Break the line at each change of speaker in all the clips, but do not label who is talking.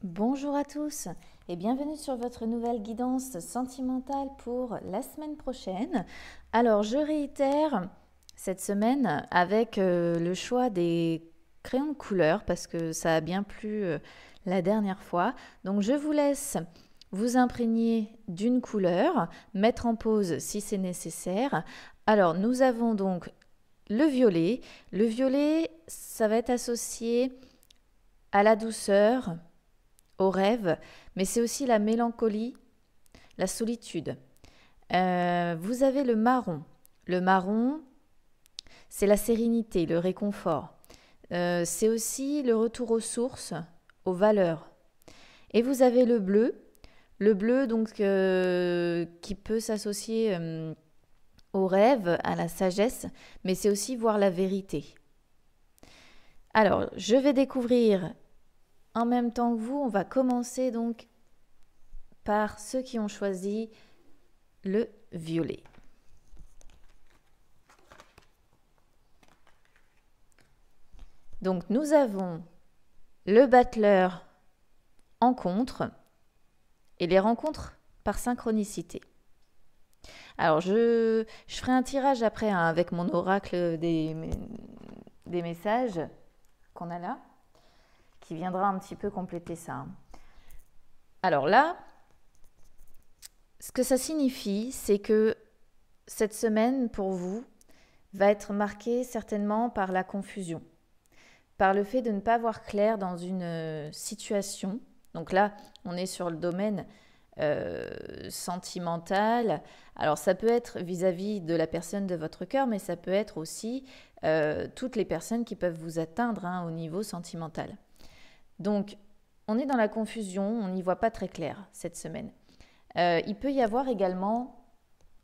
Bonjour à tous et bienvenue sur votre nouvelle guidance sentimentale pour la semaine prochaine. Alors je réitère cette semaine avec le choix des crayons de couleur parce que ça a bien plu la dernière fois. Donc je vous laisse vous imprégner d'une couleur, mettre en pause si c'est nécessaire. Alors nous avons donc le violet. Le violet, ça va être associé à la douceur, au rêve, mais c'est aussi la mélancolie, la solitude. Vous avez le marron. Le marron, c'est la sérénité, le réconfort. C'est aussi le retour aux sources, aux valeurs. Et vous avez le bleu. Le bleu, donc, qui peut s'associer au rêve, à la sagesse, mais c'est aussi voir la vérité. Alors, je vais découvrir en même temps que vous. On va commencer donc par ceux qui ont choisi le violet. Donc nous avons le battleur en contre et les rencontres par synchronicité. Alors je ferai un tirage après avec mon oracle des messages qu'on a là, qui viendra un petit peu compléter ça. Alors là, ce que ça signifie, c'est que cette semaine pour vous va être marquée certainement par la confusion, par le fait de ne pas voir clair dans une situation. Donc là, on est sur le domaine sentimental. Alors ça peut être vis-à-vis de la personne de votre cœur, mais ça peut être aussi toutes les personnes qui peuvent vous atteindre au niveau sentimental. Donc, on est dans la confusion, on n'y voit pas très clair cette semaine. Il peut y avoir également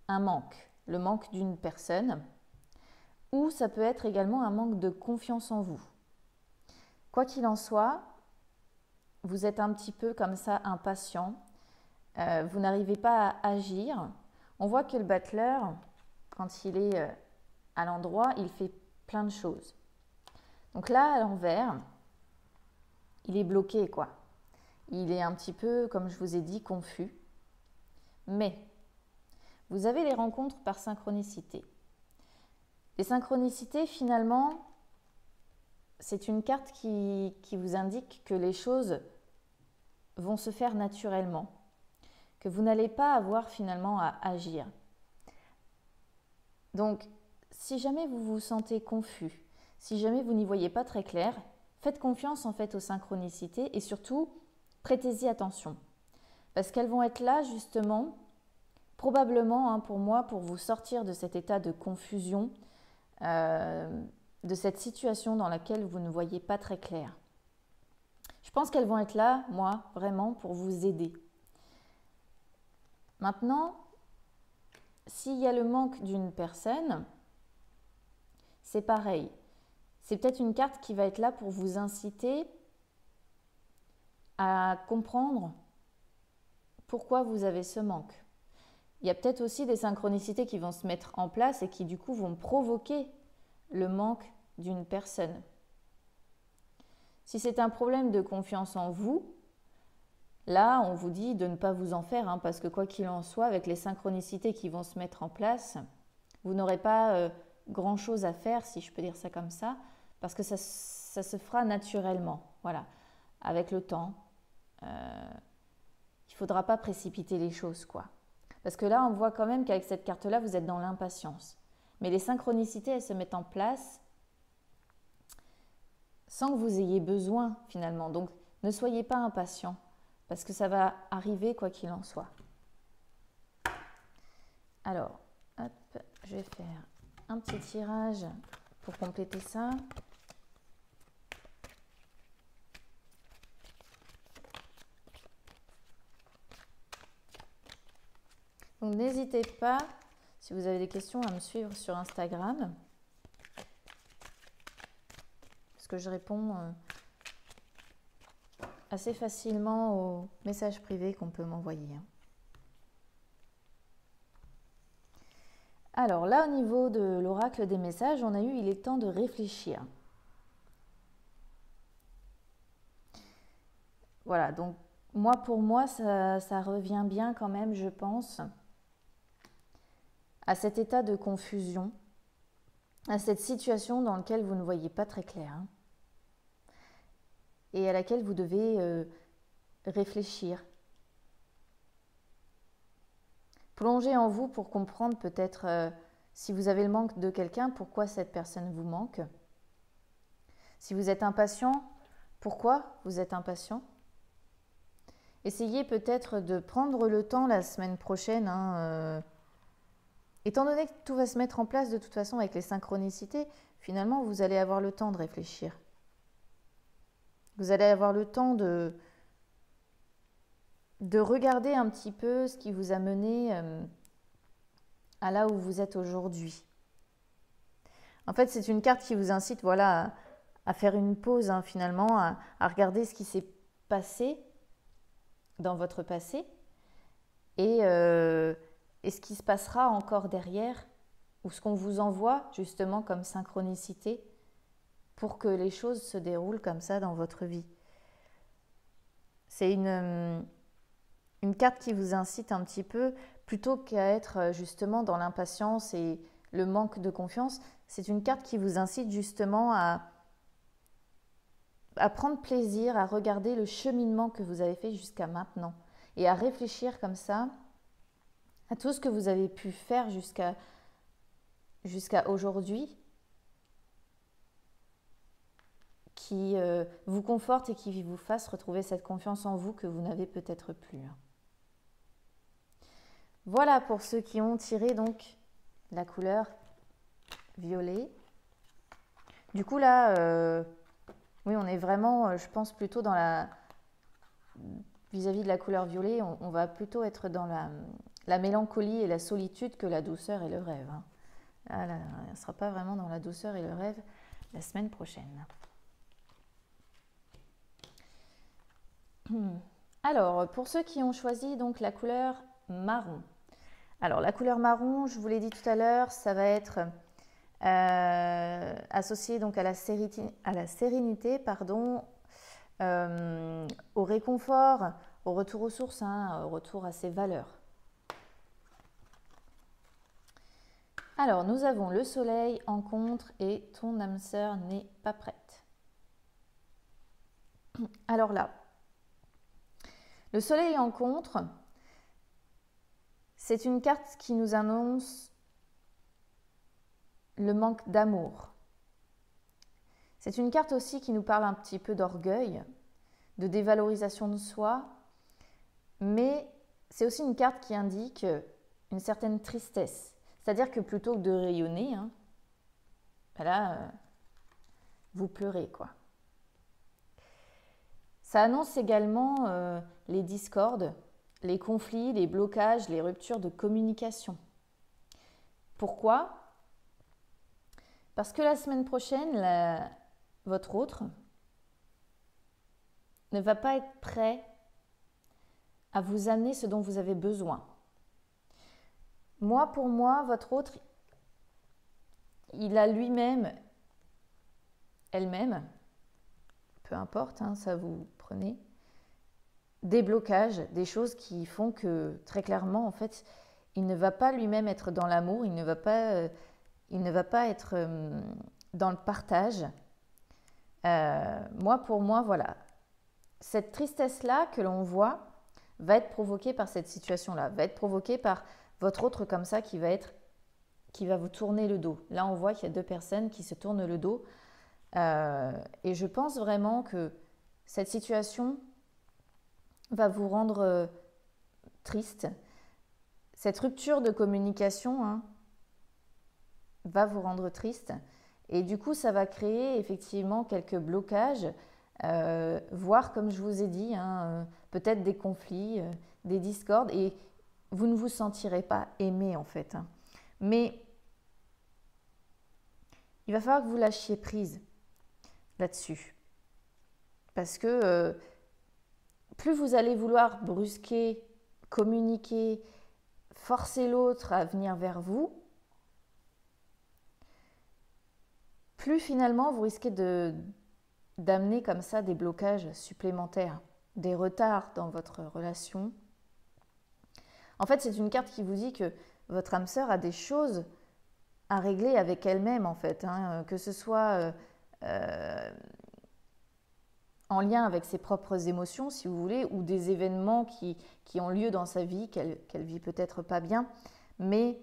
un manque, le manque d'une personne, ou ça peut être également un manque de confiance en vous. Quoi qu'il en soit, vous êtes un petit peu comme ça impatient, vous n'arrivez pas à agir. On voit que le battleur, quand il est à l'endroit, il fait plein de choses. Donc là, à l'envers, il est bloqué, quoi. Il est un petit peu, comme je vous ai dit, confus. Mais vous avez les rencontres par synchronicité. Les synchronicités, finalement, c'est une carte qui vous indique que les choses vont se faire naturellement, que vous n'allez pas avoir finalement à agir. Donc, si jamais vous vous sentez confus, si jamais vous n'y voyez pas très clair, faites confiance en fait aux synchronicités et surtout, prêtez-y attention. Parce qu'elles vont être là justement, probablement pour moi, pour vous sortir de cet état de confusion, de cette situation dans laquelle vous ne voyez pas très clair. Je pense qu'elles vont être là, moi, vraiment, pour vous aider. Maintenant, s'il y a le manque d'une personne, c'est pareil. C'est peut-être une carte qui va être là pour vous inciter à comprendre pourquoi vous avez ce manque. Il y a peut-être aussi des synchronicités qui vont se mettre en place et qui du coup vont provoquer le manque d'une personne. Si c'est un problème de confiance en vous, là on vous dit de ne pas vous en faire, parce que quoi qu'il en soit, avec les synchronicités qui vont se mettre en place, vous n'aurez pas grand-chose à faire, si je peux dire ça comme ça, parce que ça se fera naturellement, voilà, avec le temps. Il ne faudra pas précipiter les choses, quoi. Parce que là, on voit quand même qu'avec cette carte-là, vous êtes dans l'impatience. Mais les synchronicités, elles se mettent en place sans que vous ayez besoin, finalement. Donc, ne soyez pas impatient, parce que ça va arriver quoi qu'il en soit. Alors, hop, je vais faire un petit tirage pour compléter ça. Donc n'hésitez pas, si vous avez des questions, à me suivre sur Instagram. Parce que je réponds assez facilement aux messages privés qu'on peut m'envoyer. Alors là, au niveau de l'oracle des messages, on a eu « il est temps de réfléchir ». Voilà, donc moi pour moi, ça revient bien quand même, je pense, à cet état de confusion, à cette situation dans laquelle vous ne voyez pas très clair, hein, et à laquelle vous devez réfléchir. Plongez en vous pour comprendre peut-être si vous avez le manque de quelqu'un, pourquoi cette personne vous manque. Si vous êtes impatient, pourquoi vous êtes impatient. Essayez peut-être de prendre le temps la semaine prochaine, hein, étant donné que tout va se mettre en place de toute façon avec les synchronicités, finalement vous allez avoir le temps de réfléchir. Vous allez avoir le temps de regarder un petit peu ce qui vous a mené à là où vous êtes aujourd'hui. En fait, c'est une carte qui vous incite, voilà, à faire une pause, hein, finalement, à regarder ce qui s'est passé dans votre passé et ce qui se passera encore derrière, ou ce qu'on vous envoie justement comme synchronicité pour que les choses se déroulent comme ça dans votre vie. C'est une carte qui vous incite un petit peu, plutôt qu'à être justement dans l'impatience et le manque de confiance, c'est une carte qui vous incite justement à prendre plaisir, à regarder le cheminement que vous avez fait jusqu'à maintenant et à réfléchir comme ça à tout ce que vous avez pu faire jusqu'à aujourd'hui qui vous conforte et qui vous fasse retrouver cette confiance en vous que vous n'avez peut-être plus. Voilà pour ceux qui ont tiré donc la couleur violet. Du coup là, oui, on est vraiment, je pense, plutôt dans la... Vis-à-vis de la couleur violet, on va plutôt être dans la mélancolie et la solitude que la douceur et le rêve. Hein. Ah là, on ne sera pas vraiment dans la douceur et le rêve la semaine prochaine. Alors, pour ceux qui ont choisi donc la couleur marron. Alors, la couleur marron, je vous l'ai dit tout à l'heure, ça va être associé donc à la sérénité, pardon, au réconfort, au retour aux sources, hein, au retour à ses valeurs. Alors, nous avons le soleil en contre et ton âme sœur n'est pas prête. Alors là, le soleil en contre, c'est une carte qui nous annonce le manque d'amour. C'est une carte aussi qui nous parle un petit peu d'orgueil, de dévalorisation de soi, mais c'est aussi une carte qui indique une certaine tristesse. C'est-à-dire que plutôt que de rayonner, hein, là, vous pleurez, quoi. Ça annonce également les discordes, les conflits, les blocages, les ruptures de communication. Pourquoi ? Parce que la semaine prochaine, votre autre ne va pas être prêt à vous amener ce dont vous avez besoin. Pour moi, votre autre, il a lui-même, elle-même, peu importe, hein, ça vous prenez, des blocages, des choses qui font que très clairement, en fait, il ne va pas lui-même être dans l'amour, il ne va pas être dans le partage. Pour moi, voilà, cette tristesse-là que l'on voit va être provoquée par cette situation-là, va être provoquée par votre autre comme ça qui va vous tourner le dos. Là, on voit qu'il y a deux personnes qui se tournent le dos. Et je pense vraiment que cette situation va vous rendre triste. Cette rupture de communication, hein, va vous rendre triste. Et du coup, ça va créer effectivement quelques blocages, voire, comme je vous ai dit, hein, peut-être des conflits, des discordes. Et vous ne vous sentirez pas aimé, en fait. Hein. Mais il va falloir que vous lâchiez prise là-dessus. Parce que plus vous allez vouloir brusquer, communiquer, forcer l'autre à venir vers vous, plus finalement vous risquez d'amener comme ça des blocages supplémentaires, des retards dans votre relation. En fait, c'est une carte qui vous dit que votre âme sœur a des choses à régler avec elle-même, en fait, hein, que ce soit en lien avec ses propres émotions, si vous voulez, ou des événements qui ont lieu dans sa vie, qu'elle vit peut-être pas bien. Mais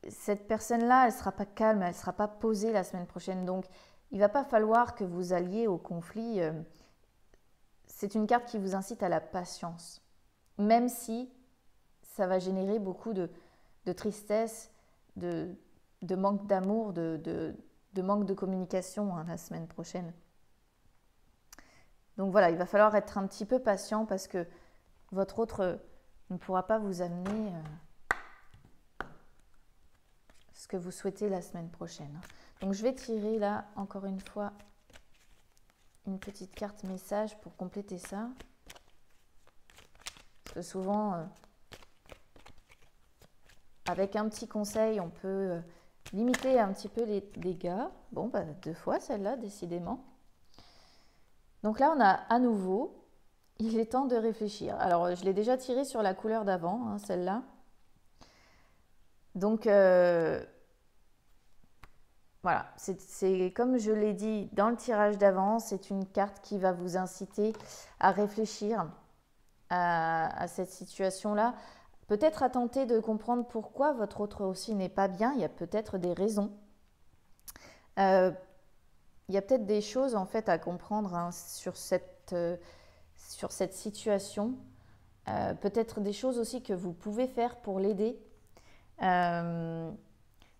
cette personne-là, elle ne sera pas calme, elle ne sera pas posée la semaine prochaine. Donc, il ne va pas falloir que vous alliez au conflit. C'est une carte qui vous incite à la patience, même si ça va générer beaucoup de tristesse, de manque d'amour, de manque de communication hein, la semaine prochaine. Donc voilà, il va falloir être un petit peu patient parce que votre autre ne pourra pas vous amener ce que vous souhaitez la semaine prochaine. Donc je vais tirer là, encore une fois, une petite carte message pour compléter ça. Parce que souvent, avec un petit conseil, on peut limiter un petit peu les dégâts. Bon, bah, 2 fois celle-là, décidément. Donc là, on a à nouveau, il est temps de réfléchir. Alors, je l'ai déjà tiré sur la couleur d'avant, hein, celle-là. Donc, voilà, c'est comme je l'ai dit dans le tirage d'avant, c'est une carte qui va vous inciter à réfléchir à cette situation-là. Peut-être à tenter de comprendre pourquoi votre autre aussi n'est pas bien. Il y a peut-être des raisons. Il y a peut-être des choses en fait à comprendre hein, sur cette situation. Peut-être des choses aussi que vous pouvez faire pour l'aider.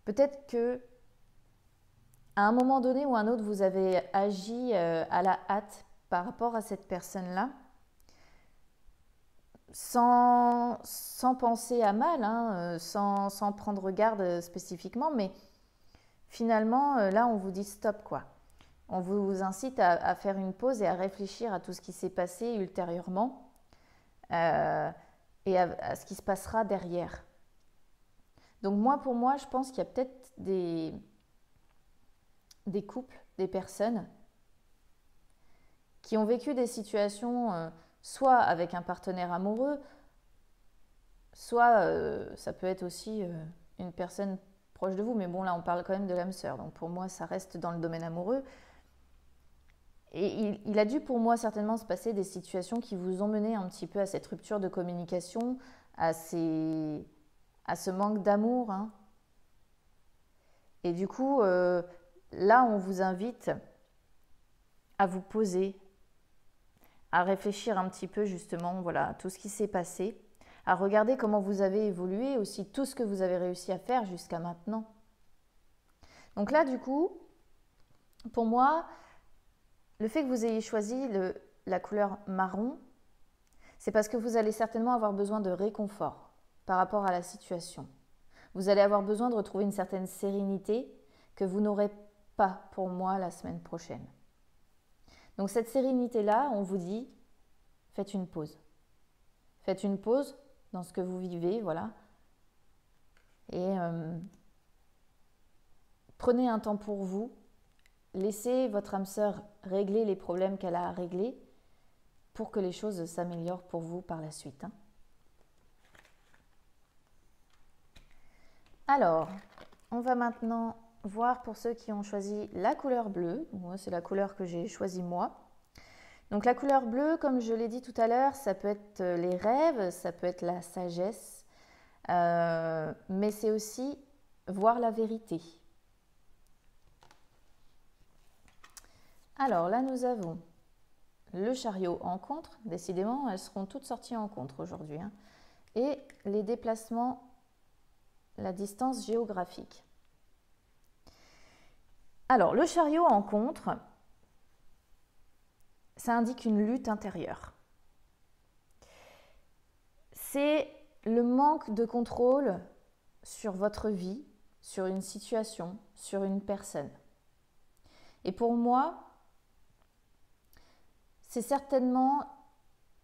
Peut-être que à un moment donné ou un autre, vous avez agi à la hâte par rapport à cette personne-là, sans penser à mal, hein, sans prendre garde spécifiquement, mais finalement, là, on vous dit stop, quoi. On vous incite à faire une pause et à réfléchir à tout ce qui s'est passé ultérieurement et à ce qui se passera derrière. Donc moi, pour moi, je pense qu'il y a peut-être des couples, des personnes qui ont vécu des situations soit avec un partenaire amoureux, soit ça peut être aussi une personne proche de vous, mais bon là on parle quand même de l'âme sœur, donc pour moi ça reste dans le domaine amoureux. Et il a dû pour moi certainement se passer des situations qui vous ont mené un petit peu à cette rupture de communication, à ce manque d'amour. Hein. Et du coup, là on vous invite à vous poser, à réfléchir un petit peu justement voilà, à tout ce qui s'est passé, à regarder comment vous avez évolué, aussi tout ce que vous avez réussi à faire jusqu'à maintenant. Donc là, du coup, pour moi, le fait que vous ayez choisi la couleur marron, c'est parce que vous allez certainement avoir besoin de réconfort par rapport à la situation. Vous allez avoir besoin de retrouver une certaine sérénité que vous n'aurez pas pour moi la semaine prochaine. Donc cette sérénité-là, on vous dit, faites une pause. Faites une pause dans ce que vous vivez, voilà. Et prenez un temps pour vous. Laissez votre âme sœur régler les problèmes qu'elle a à régler pour que les choses s'améliorent pour vous par la suite. Hein. Alors, on va maintenant voir pour ceux qui ont choisi la couleur bleue. Moi, c'est la couleur que j'ai choisie moi. Donc la couleur bleue, comme je l'ai dit tout à l'heure, ça peut être les rêves, ça peut être la sagesse, mais c'est aussi voir la vérité. Alors là, nous avons le chariot en contre. Décidément, elles seront toutes sorties en contre aujourd'hui. Hein. Et les déplacements, la distance géographique. Alors, le chariot en contre, ça indique une lutte intérieure. C'est le manque de contrôle sur votre vie, sur une situation, sur une personne. Et pour moi, c'est certainement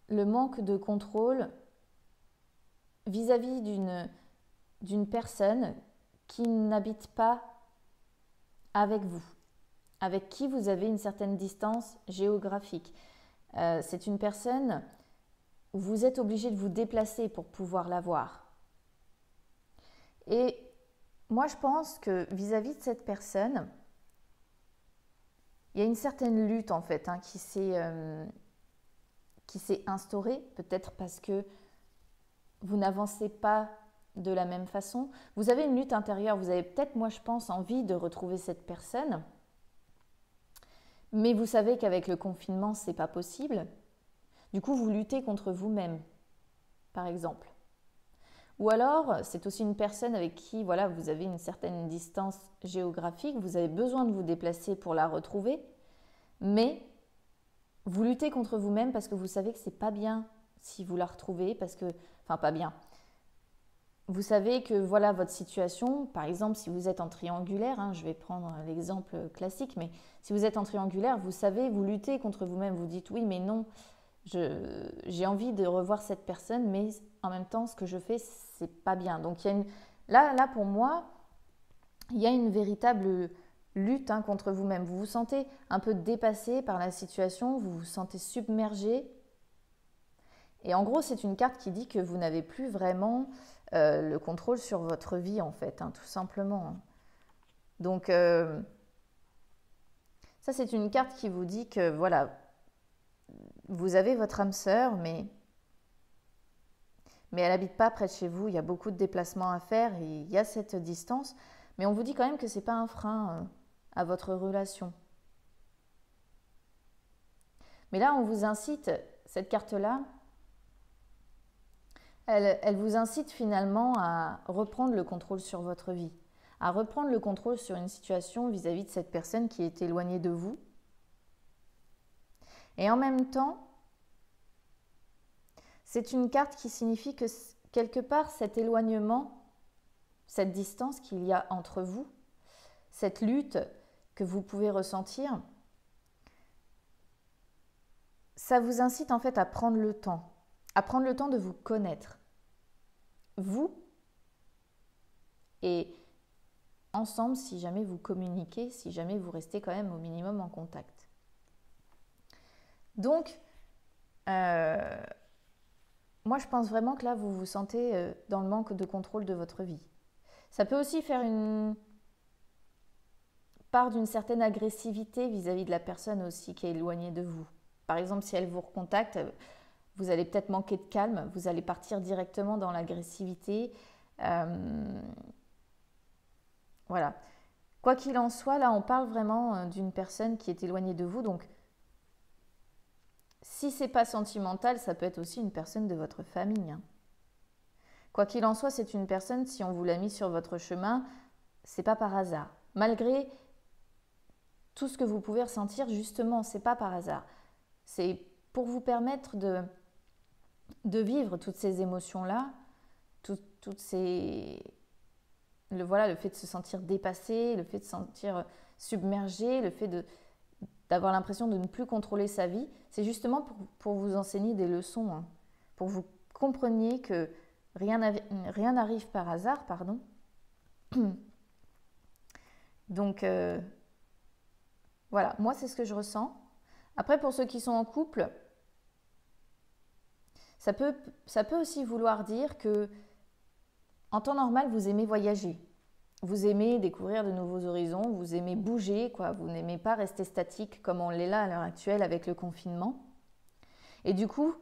le manque de contrôle vis-à-vis d'une personne qui n'habite pas avec vous, avec qui vous avez une certaine distance géographique. C'est une personne où vous êtes obligé de vous déplacer pour pouvoir la voir. Et moi, je pense que vis-à-vis de cette personne, il y a une certaine lutte en fait qui s'est instaurée, peut-être parce que vous n'avancez pas de la même façon. Vous avez une lutte intérieure, vous avez peut-être, moi je pense, envie de retrouver cette personne, mais vous savez qu'avec le confinement, c'est pas possible. Du coup, vous luttez contre vous-même, par exemple. Ou alors, c'est aussi une personne avec qui voilà, vous avez une certaine distance géographique, vous avez besoin de vous déplacer pour la retrouver, mais vous luttez contre vous-même parce que vous savez que c'est pas bien si vous la retrouvez, parce que, enfin pas bien. Vous savez que voilà votre situation, par exemple si vous êtes en triangulaire, je vais prendre l'exemple classique, mais si vous êtes en triangulaire, vous savez, vous luttez contre vous-même, vous dites oui mais non, j'ai envie de revoir cette personne, mais en même temps ce que je fais c'est pas bien. Donc il y a là pour moi, il y a une véritable lutte contre vous-même. Vous vous sentez un peu dépassé par la situation, vous vous sentez submergé. Et en gros, c'est une carte qui dit que vous n'avez plus vraiment le contrôle sur votre vie, en fait, tout simplement. Donc, ça, c'est une carte qui vous dit que, voilà, vous avez votre âme sœur, mais elle n'habite pas près de chez vous. Il y a beaucoup de déplacements à faire et il y a cette distance. Mais on vous dit quand même que ce n'est pas un frein à votre relation. Mais là, on vous incite, cette carte-là, elle vous incite finalement à reprendre le contrôle sur votre vie, à reprendre le contrôle sur une situation vis-à-vis de cette personne qui est éloignée de vous. Et en même temps, c'est une carte qui signifie que quelque part, cet éloignement, cette distance qu'il y a entre vous, cette lutte que vous pouvez ressentir, ça vous incite en fait à prendre le temps de vous connaître, vous et ensemble si jamais vous communiquez, si jamais vous restez quand même au minimum en contact. Donc, moi je pense vraiment que là vous vous sentez dans le manque de contrôle de votre vie. Ça peut aussi faire une part d'une certaine agressivité vis-à-vis de la personne aussi qui est éloignée de vous. Par exemple, si elle vous recontacte, vous allez peut-être manquer de calme, vous allez partir directement dans l'agressivité. Voilà. Quoi qu'il en soit, là, on parle vraiment d'une personne qui est éloignée de vous. Donc, si ce n'est pas sentimental, ça peut être aussi une personne de votre famille. Quoi qu'il en soit, c'est une personne, si on vous l'a mis sur votre chemin, c'est pas par hasard. Malgré tout ce que vous pouvez ressentir, justement, c'est pas par hasard. C'est pour vous permettre de vivre toutes ces émotions-là, toutes ces... le fait de se sentir dépassé, le fait de se sentir submergé, le fait d'avoir l'impression de ne plus contrôler sa vie, c'est justement pour vous enseigner des leçons, pour que vous compreniez que rien n'arrive par hasard, pardon. Donc, voilà, moi c'est ce que je ressens. Après, pour ceux qui sont en couple, ça peut aussi vouloir dire que en temps normal, vous aimez voyager. Vous aimez découvrir de nouveaux horizons, vous aimez bouger, quoi. Vous n'aimez pas rester statique comme on l'est là à l'heure actuelle avec le confinement. Et du coup,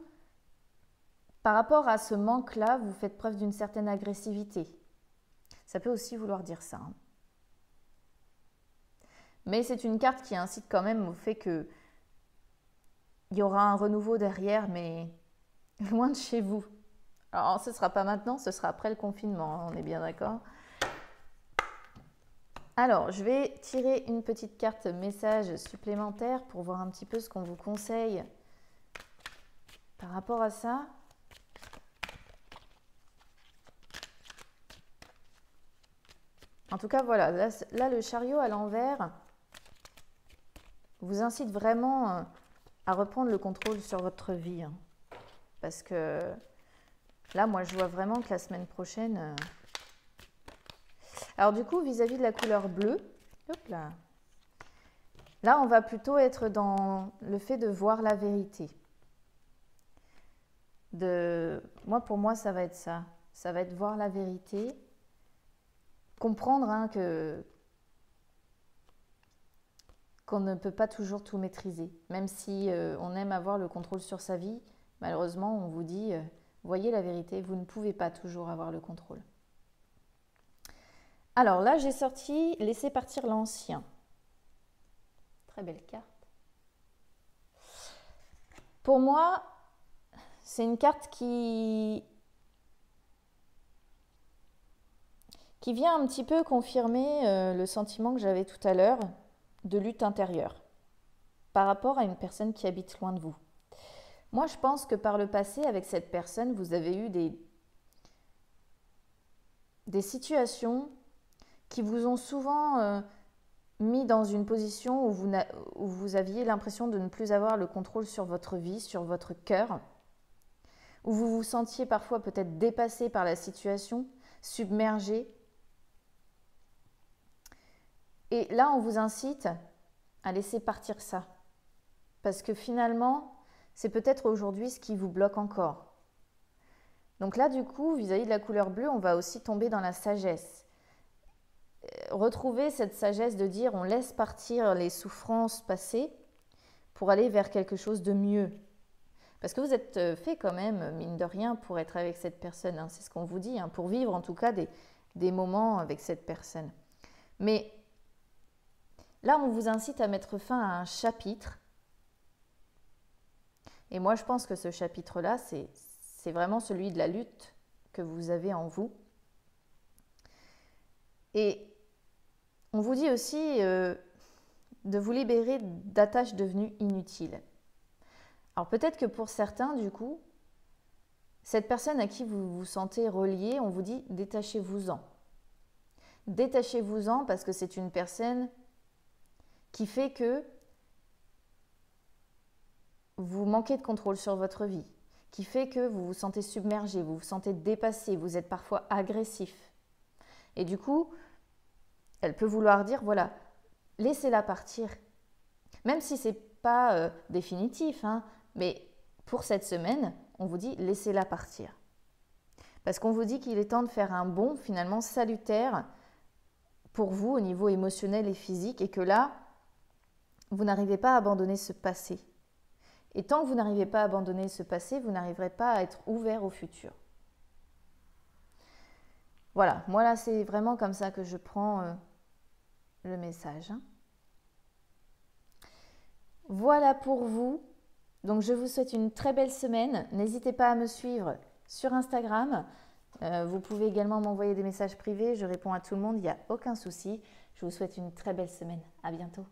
par rapport à ce manque-là, vous faites preuve d'une certaine agressivité. Ça peut aussi vouloir dire ça. Mais c'est une carte qui incite quand même au fait que il y aura un renouveau derrière, mais loin de chez vous. Alors, ce ne sera pas maintenant, ce sera après le confinement, on est bien d'accord? Alors, je vais tirer une petite carte message supplémentaire pour voir un petit peu ce qu'on vous conseille par rapport à ça. En tout cas, voilà, là le chariot à l'envers vous incite vraiment à reprendre le contrôle sur votre vie. Parce que là, moi, je vois vraiment que la semaine prochaine... Alors du coup, vis-à-vis de la couleur bleue, hop là, on va plutôt être dans le fait de voir la vérité. Pour moi, ça va être ça. Ça va être voir la vérité, comprendre hein, qu'on ne peut pas toujours tout maîtriser. Même si on aime avoir le contrôle sur sa vie, malheureusement, on vous dit, voyez la vérité, vous ne pouvez pas toujours avoir le contrôle. Alors là, j'ai sorti Laissez partir l'ancien. Très belle carte. Pour moi, c'est une carte qui vient un petit peu confirmer le sentiment que j'avais tout à l'heure de lutte intérieure par rapport à une personne qui habite loin de vous. Moi, je pense que par le passé, avec cette personne, vous avez eu des situations qui vous ont souvent mis dans une position où vous aviez l'impression de ne plus avoir le contrôle sur votre vie, sur votre cœur, où vous vous sentiez parfois peut-être dépassé par la situation, submergé. Et là, on vous incite à laisser partir ça. Parce que finalement, c'est peut-être aujourd'hui ce qui vous bloque encore. Donc là, du coup, vis-à-vis de la couleur bleue, on va aussi tomber dans la sagesse. Retrouver cette sagesse de dire on laisse partir les souffrances passées pour aller vers quelque chose de mieux. Parce que vous êtes fait quand même, mine de rien, pour être avec cette personne. Hein, c'est ce qu'on vous dit, hein, pour vivre en tout cas des moments avec cette personne. Mais là, on vous incite à mettre fin à un chapitre. Et moi, je pense que ce chapitre-là, c'est vraiment celui de la lutte que vous avez en vous. Et on vous dit aussi de vous libérer d'attaches devenues inutiles. Alors peut-être que pour certains, du coup, cette personne à qui vous vous sentez relié, on vous dit détachez-vous-en. Détachez-vous-en parce que c'est une personne qui fait que vous manquez de contrôle sur votre vie, qui fait que vous vous sentez submergé, vous vous sentez dépassé, vous êtes parfois agressif. Et du coup, elle peut vouloir dire, voilà, laissez-la partir. Même si ce n'est pas définitif, hein, mais pour cette semaine, on vous dit, laissez-la partir. Parce qu'on vous dit qu'il est temps de faire un bond finalement salutaire pour vous au niveau émotionnel et physique et que là, vous n'arrivez pas à abandonner ce passé. Et tant que vous n'arrivez pas à abandonner ce passé, vous n'arriverez pas à être ouvert au futur. Voilà, moi là, c'est vraiment comme ça que je prends le message. Hein. Voilà pour vous. Donc, je vous souhaite une très belle semaine. N'hésitez pas à me suivre sur Instagram. Vous pouvez également m'envoyer des messages privés. Je réponds à tout le monde, il n'y a aucun souci. Je vous souhaite une très belle semaine. À bientôt.